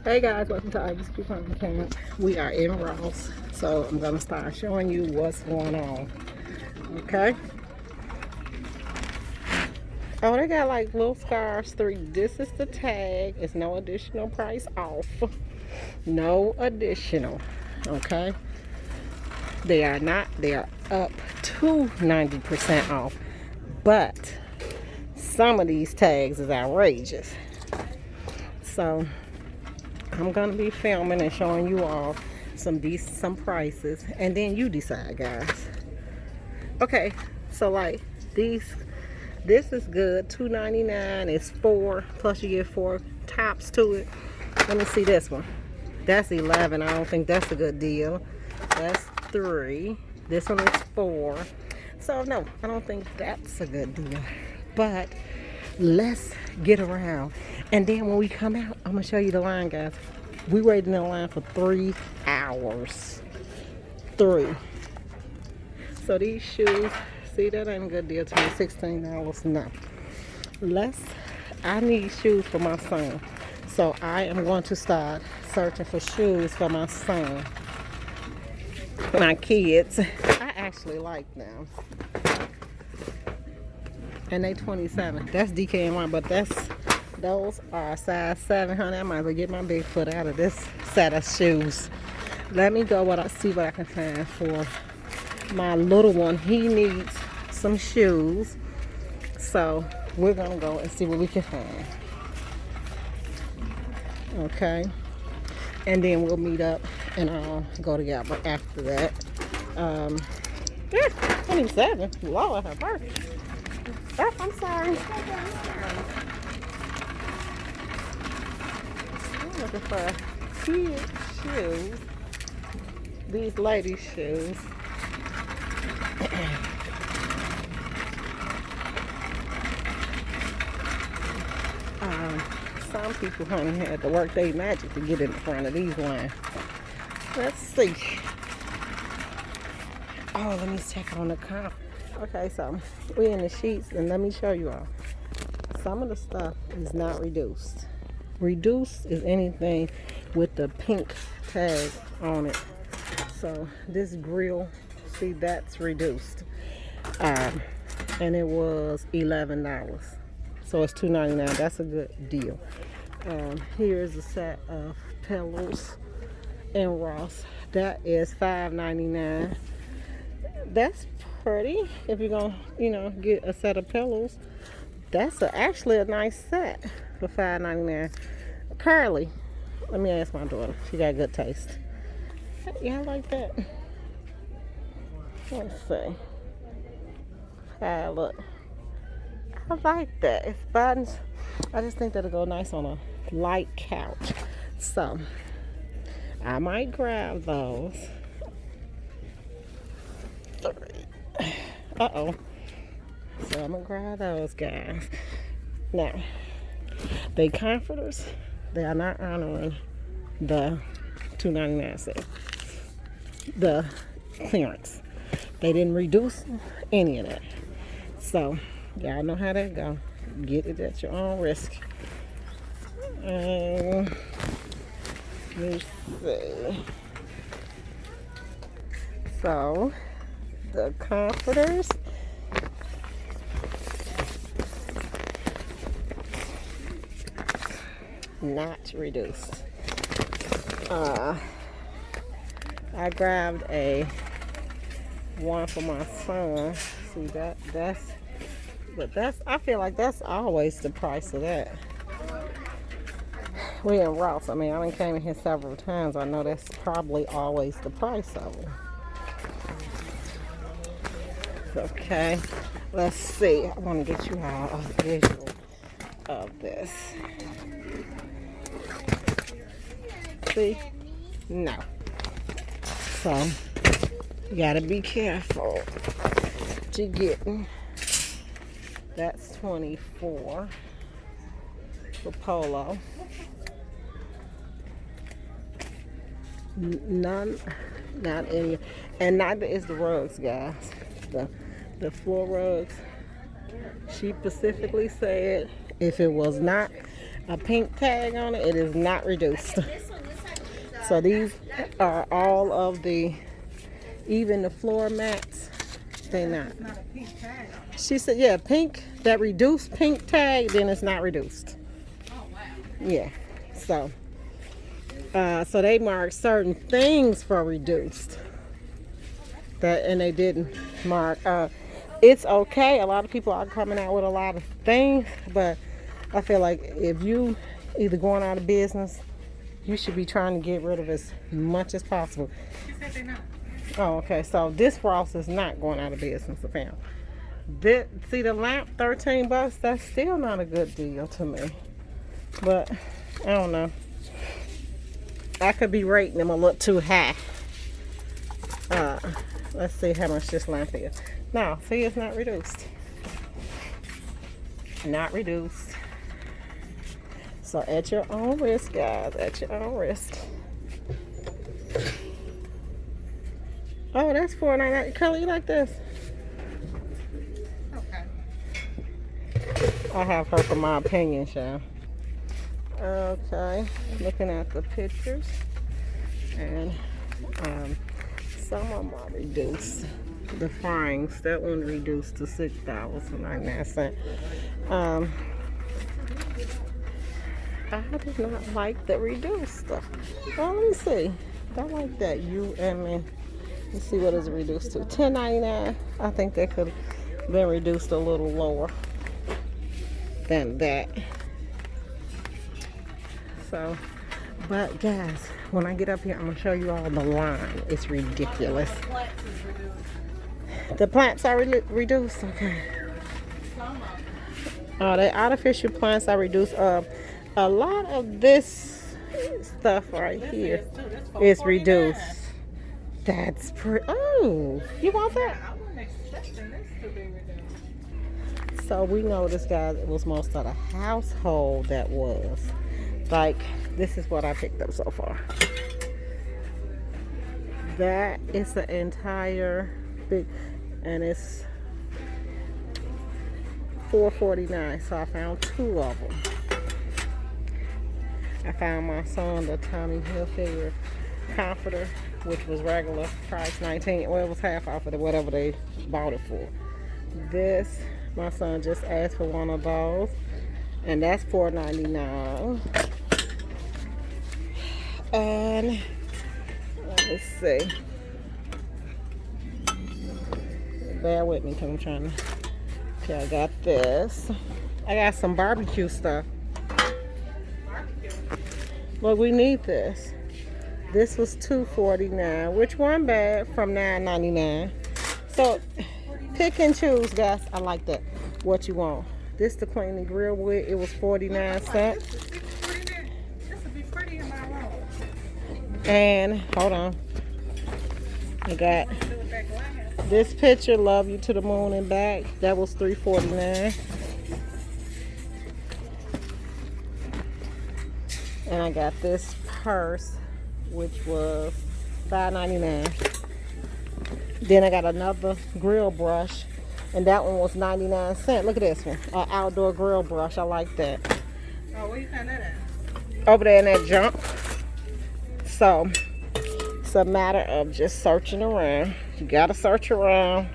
Hey guys, welcome to Ivy's Coupon Camp. We are in Ross, so I'm gonna start showing you what's going on. Okay. Oh, they got like little scarves, 3. This is the tag. It's no additional price off. No additional. Okay. They are not. They are up to 90% off. But some of these tags is outrageous. So I'm gonna be filming and showing you all some prices, and then you decide, guys. Okay, so like this is good. $2.99 is 4 plus you get 4 tops to it. Let me see this one. That's 11. I don't think that's a good deal. That's 3. This one is 4. So no, I don't think that's a good deal. But let's get around, and then when we come out, I'm gonna show you the line, guys. We waited in the line for 3 hours. 3. So these shoes, see, that ain't a good deal to me. $16. No. I need shoes for my son, so I am going to start searching for shoes for my son, my kids. I actually like them, and they 27. That's DKNY, but those are size 7, honey. I might as well get my big foot out of this set of shoes. Let me go see what I can find for my little one. He needs some shoes, so we're gonna go and see what we can find. Okay, and then we'll meet up and I'll go together after that. Yeah, 27. Lord have mercy. Oh, I'm sorry. I'm looking for cute shoes. These ladies' shoes. Some people, honey, had to work their magic to get in front of these ones. Let's see. Oh, let me check on the comp. Okay, so we're in the sheets, and let me show you all. Some of the stuff is not reduced. Reduced is anything with the pink tag on it. So this grill, see, that's reduced. And it was $11. So it's $2.99. That's a good deal. Here's a set of pillows in Ross. That is $5.99. That's pretty. If you're gonna, get a set of pillows, that's actually a nice set for $5.99. Curly. Let me ask my daughter. She got good taste. Yeah, I like that. Let's see. Look. I like that. It's buttons. I just think that'll go nice on a light couch. So I might grab those. 3. Uh-oh. So I'm gonna grab those, guys. Now, they comforters, they are not honoring the $2.99 sale. The clearance. They didn't reduce any of that. So y'all know how that go. Get it at your own risk. Let me see. So the comforters, not reduced. I grabbed one for my son. See I feel like that's always the price of that. We in Ross. I mean, I came in here several times. I know that's probably always the price of them. Okay, let's see. I want to get you all a visual of this. See? No. So, you gotta be careful what you're getting. That's 24 for polo. None, not any, and neither is the rugs, guys. The floor rugs. She specifically said if it was not a pink tag on it, it is not reduced. So these are all of the, even the floor mats, they're not. She said, yeah, pink, that reduced pink tag, then it's not reduced. Yeah, so so they marked certain things for reduced, that, and they didn't mark. It's okay. A lot of people are coming out with a lot of things, but I feel like if you either going out of business, you should be trying to get rid of as much as possible. She said they're not. Oh, okay. So this Ross is not going out of business, apparently. See the lamp, $13. That's still not a good deal to me. But I don't know. I could be rating them a little too high. Let's see how much this lamp is. No, see, it's not reduced. Not reduced. So at your own risk, guys. At your own risk. Oh, that's $4.99. Kelly, you like this? Okay. I have her for my opinion, child. Okay, looking at the pictures, and some of them are reduced. The fryings, that one reduced to $6.99. I did not like the reduced stuff. Well, let me see. I like that. Let's see what is it reduced to. $10.99. I think that could have been reduced a little lower than that. So, but guys, when I get up here, I'm gonna show you all the line. It's ridiculous. The plants are reduced. Okay. The artificial plants are reduced. A lot of this stuff right here is reduced. That's pretty. Oh, you want that? I wasn't expecting this to be reduced. So we noticed, guys, it was most of the household that was. Like, this is what I picked up so far. That is the entire big, and it's $4.49. So I found two of them. I found my son the Tommy Hilfiger comforter, which was regular price $19. Well, it was half off of it, whatever they bought it for. This, my son just asked for one of those, and that's $4.99. And let's see. Bear with me because I'm trying to. Okay, I got this. I got some barbecue stuff. Look, we need this. This was $2.49, which wasn't bad, from $9.99. So pick and choose, guys. I like that. What you want? This to clean the grill with. It was 49 cents. This would be pretty in my room. And hold on, I got this picture, Love You to the Moon and Back. That was $3.49. And I got this purse, which was $5.99. Then I got another grill brush, and that one was 99 cents. Look at this one, an outdoor grill brush. I like that. Oh, where you found that at? Over there in that junk. So it's a matter of just searching around. You gotta search around,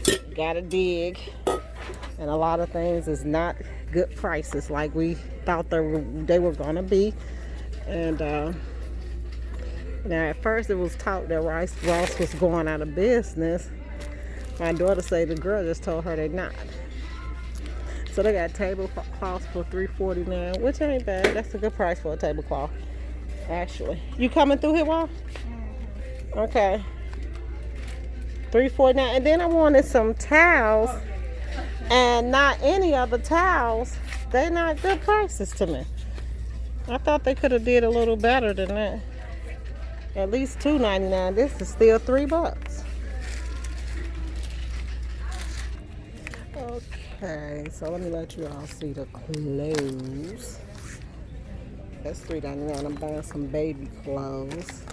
you gotta dig, and a lot of things is not good prices like we thought they were gonna be. And now at first it was talk that Ross was going out of business. My daughter said the girl just told her they're not. So they got tablecloths for $3.49, which ain't bad. That's a good price for a tablecloth. Actually, you coming through here, Wall? Okay, $3.49. And then I wanted some towels, and not any other towels. They're not good prices to me. I thought they could have did a little better than that. At least $2.99. This is still $3. Okay, so let me let you all see the clothes. That's $3.99. I'm buying some baby clothes.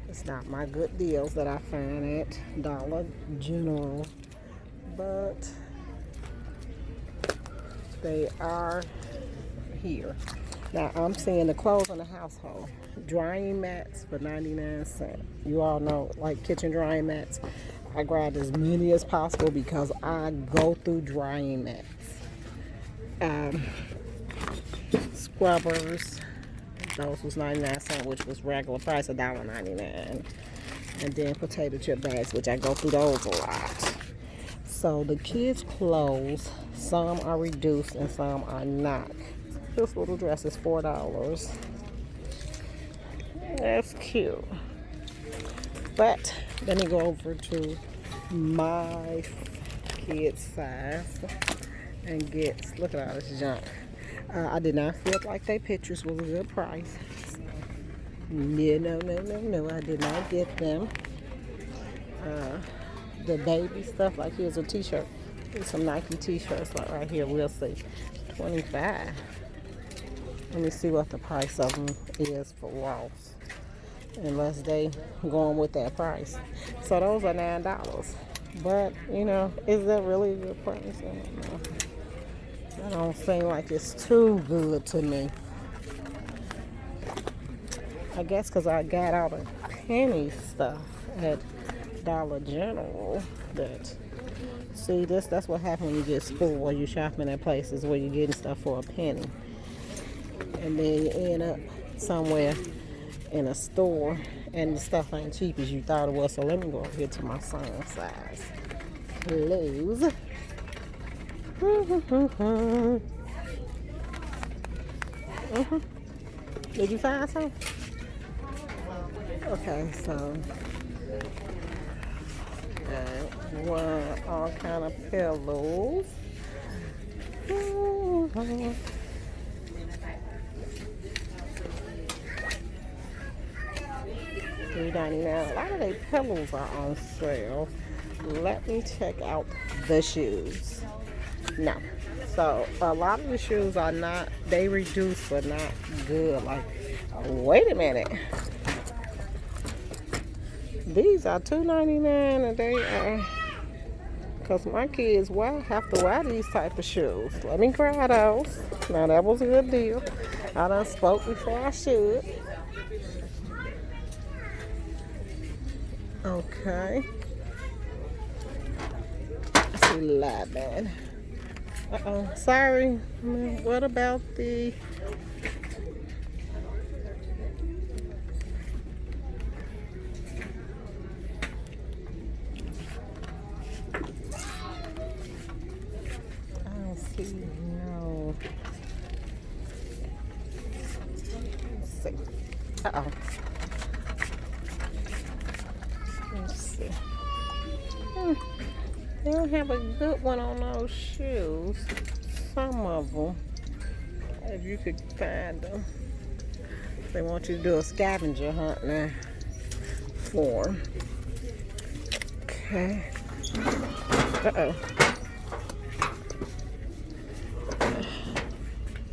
It's not my good deals that I find at Dollar General, but they are here. Now I'm seeing the clothes in the household. Drying mats for 99¢. You all know, like kitchen drying mats. I grabbed as many as possible because I go through drying mats. Scrubbers, those was 99¢, which was regular price $1.99. And then potato chip bags, which I go through those a lot. So the kids' clothes, some are reduced and some are not. This little dress is $4. That's cute. But let me go over to my kids' size and get, look at all this junk. I did not feel like their pictures was a good price. So, no, I did not get them. The baby stuff, like here's a t-shirt. Here's some Nike t-shirts, like right here, we'll see. $25. Let me see what the price of them is for Ross. Unless they going with that price. So those are $9. But, you know, is that really a good price? I don't know. That don't seem like it's too good to me. I guess because I got all the penny stuff at Dollar General. That, see, that's what happens when you get spoiled. You shopping at places where you're getting stuff for a penny. And then you end up somewhere in a store and the stuff ain't cheap as you thought it was. So let me go over here to my son's size clothes. Did you find some? Okay, so all kind of pillows. $3.99. A lot of their pillows are on sale. Let me check out the shoes. No. So a lot of the shoes are not, they reduced but not good. Like, wait a minute. These are $2.99 and they are, because my kids have to wear these type of shoes. Let me grab those. Now that was a good deal. I done spoke before I should. Okay. That's 11. Uh-oh. Sorry. What about the... I don't see. No. Let's see. Uh-oh. Let's see. They don't have a good one on those shoes. Some of them, if you could find them. They want you to do a scavenger hunt now for them. Okay. Uh-oh.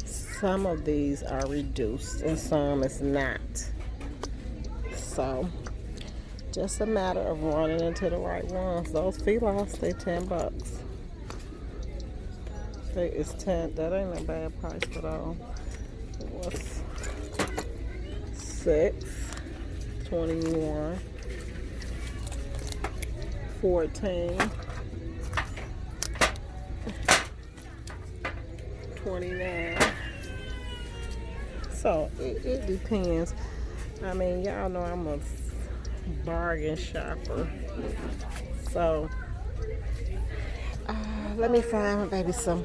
Some of these are reduced and some is not. So, just a matter of running into the right ones. Those felines, they $10. It's 10. That ain't a bad price at all. It was 6, 21, 14, 29. So it depends. I mean, y'all know I'm a bargain shopper. So let me find my baby some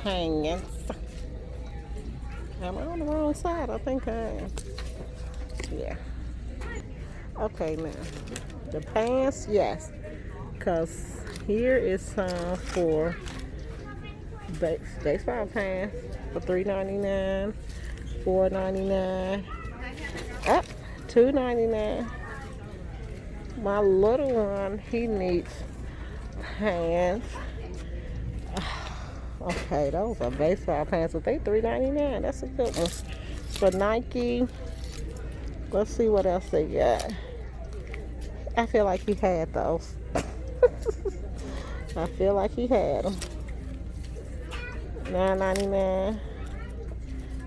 hangings. Am I on the wrong side? I think I am. Yeah. Okay, now the pants, yes, because here is some for baseball pants for $3.99, $4.99, up $2.99. My little one, he needs pants. Okay, those are baseball pants, but they $3.99. That's a good one. For Nike, let's see what else they got. I feel like he had those. I feel like he had them. $9.99.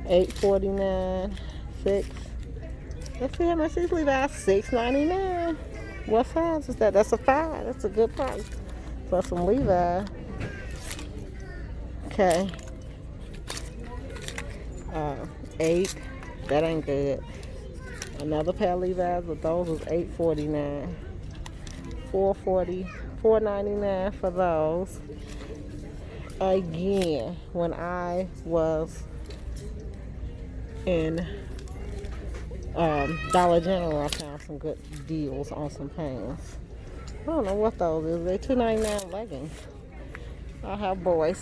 $8.49. 6. Let's see how much these Levi's. $6.99. What size is that? That's a 5. That's a good price for some Levi's. Okay. 8. That ain't good. Another pair of Levi's, but those was $8.49. $4.99 for those. Again, when I was in Dollar General, I found some good deals on some pants. I don't know what those is. They're $2.99 leggings. I have boys.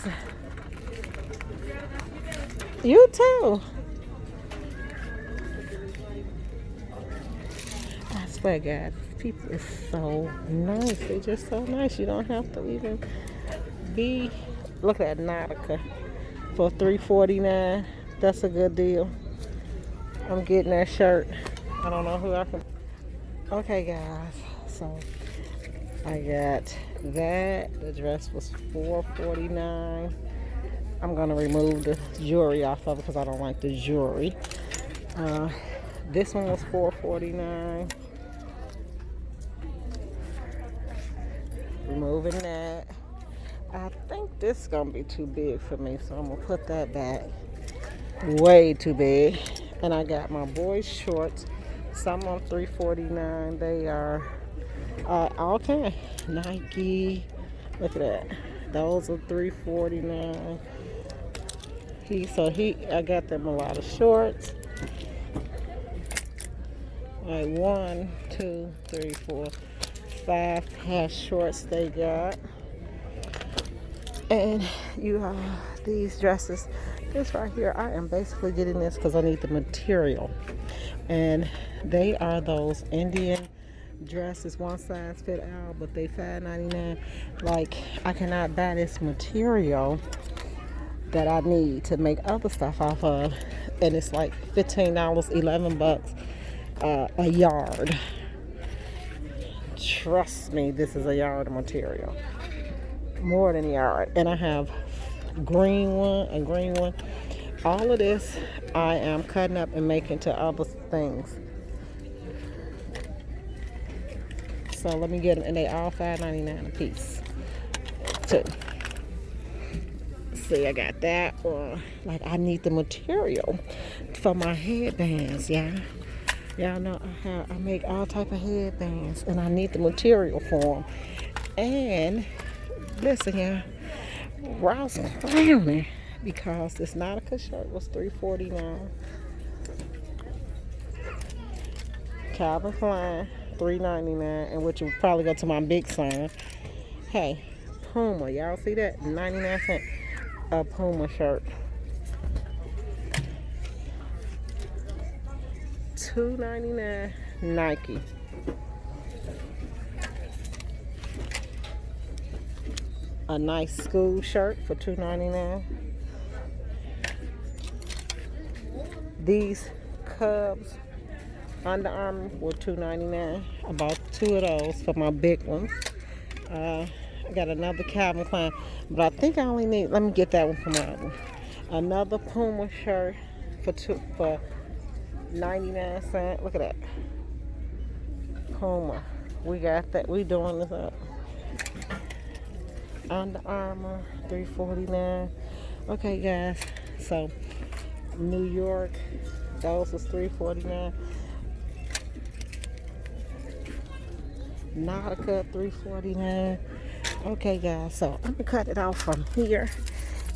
You too. I swear, God, people is so nice. They're just so nice. You don't have to even be. Look at Nautica for $3.49. That's a good deal. I'm getting that shirt. I don't know who I can. Okay, guys. So I got that. The dress was $4.49. I'm gonna remove the jewelry off of it because I don't like the jewelry. This one was $4.49. Removing that. I think this is gonna be too big for me, so I'm gonna put that back. Way too big. And I got my boys' shorts. Some on $3.49. They are all kind. Nike. Look at that. Those are $3.49. I got them a lot of shorts. Like 1, 2, 3, 4, 5 pair of shorts they got. And you have these dresses. This right here, I am basically getting this because I need the material. And they are those Indian dresses, one size fit all, but they $5.99. Like, I cannot buy this material that I need to make other stuff off of. And it's like $15, $11 a yard. Trust me, this is a yard of material. More than a yard. And I have a green one. All of this I am cutting up and making to other things. So let me get them, and they all $5.99 a piece too. See, I got that one. Like, I need the material for my headbands, yeah. Y'all know I make all type of headbands, and I need the material for them. And listen, yeah, Ross clowning because this Nautica shirt was $3.49. Calvin Klein $3.99, and which will probably go to my big son. Hey, Puma, y'all see that? 99-cent a Puma shirt. $2.99 Nike. A nice school shirt for $2.99. These Cubs Under Armour were $2.99. I bought 2 of those for my big ones. I got another Calvin Klein, but I think I only need. Let me get that one from my one. Another Puma shirt for 99 cents. Look at that. Puma. We got that. We doing this up. Under Armour $3.49. Okay, guys. So New York, those was $3.49. Nautica $3.49. Okay, guys. So I'm gonna cut it off from here,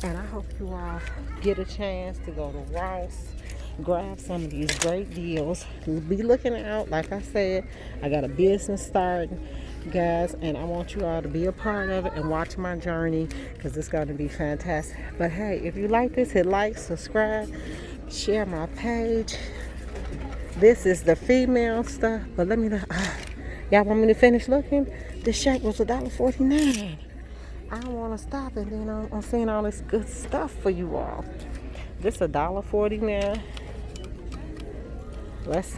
and I hope you all get a chance to go to Ross. Grab some of these great deals. Be looking out. Like I said, I got a business starting, guys, and I want you all to be a part of it and watch my journey because it's going to be fantastic. But hey, if you like this, hit like, subscribe, share my page. This is the female stuff, but let me know. Y'all want me to finish looking? This shirt was $1.49. I don't want to stop it. You know, I'm seeing all this good stuff for you all. This $1.49. Let's see.